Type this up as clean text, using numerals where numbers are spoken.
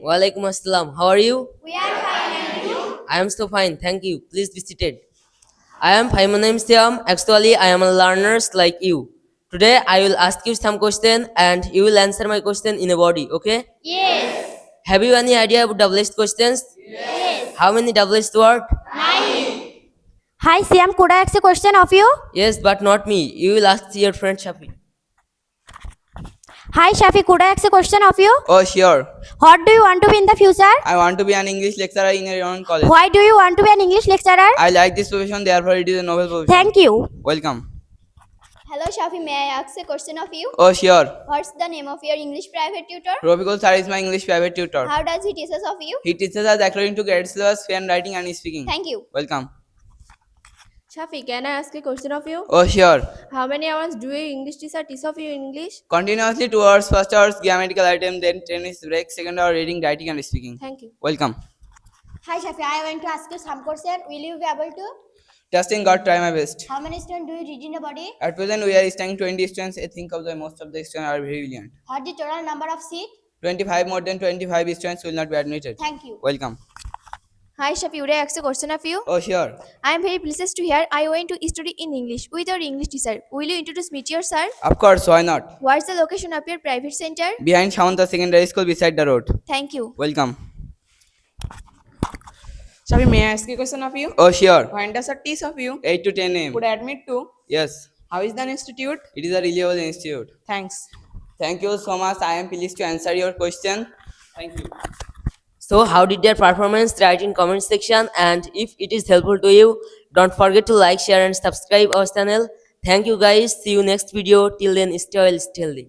Walaikum assalam. How are you? We are fine, and you? I am so fine. Thank you. Please be seated. I am fine. My name is Siam. Actually, I am a learner like you. Today, I will ask you some question and you will answer my question in a body. Okay? Yes. Have you any idea about double-edged questions? Yes. How many double-edged words? 9. Hi Siam, could I ask a question of you? Yes, but not me. You will ask your friend Shafi. Hi Shafi, could I ask a question of you? Oh, sure. What do you want to be in the future? I want to be an English lecturer in your own college. Why do you want to be an English lecturer? I like this profession, therefore it is a noble profession. Thank you. Welcome. Hello, Shafi. May I ask a question of you? Oh, sure. What's the name of your English private tutor? Robical sir is my English private tutor. How does he teach us of you? He teaches us according to grade syllabus, fan writing and speaking. Thank you. Welcome. Shafi, can I ask a question of you? Oh, sure. How many hours do your English teacher teach of you in English? Continuously 2 hours, first hour is grammatical item, then 10 minutes break, second hour reading, writing and speaking. Thank you. Welcome. Hi Shafi, I want to ask you some question. Will you be able to? Testing God, try my best. How many students do you read in a body? At present we are studying 20 students. I think of the most of the students are very brilliant. What the total number of seats? 25 more than 25 students will not be admitted. Thank you. Welcome. Hi Shafi, would I ask a question of you? Oh, sure. I am very pleased to hear I want to study in English with your English teacher. Will you introduce me to your sir? Of course, why not? What's the location of your private center? Behind Shamanta Secondary School beside the road. Thank you. Welcome. Shafi, may I ask a question of you? Oh, sure. When does a teach of you? 8 to 10 a.m. Could I admit to? Yes, How is the institute? it is a reliable institute. Thanks. Thank you so much. I am pleased to answer your question. Thank you. So, how did their performance? Write in comment section, and if it is helpful to you, don't forget to like, share and subscribe our channel. Thank you guys. See you next video. Till then, stay well, stay healthy.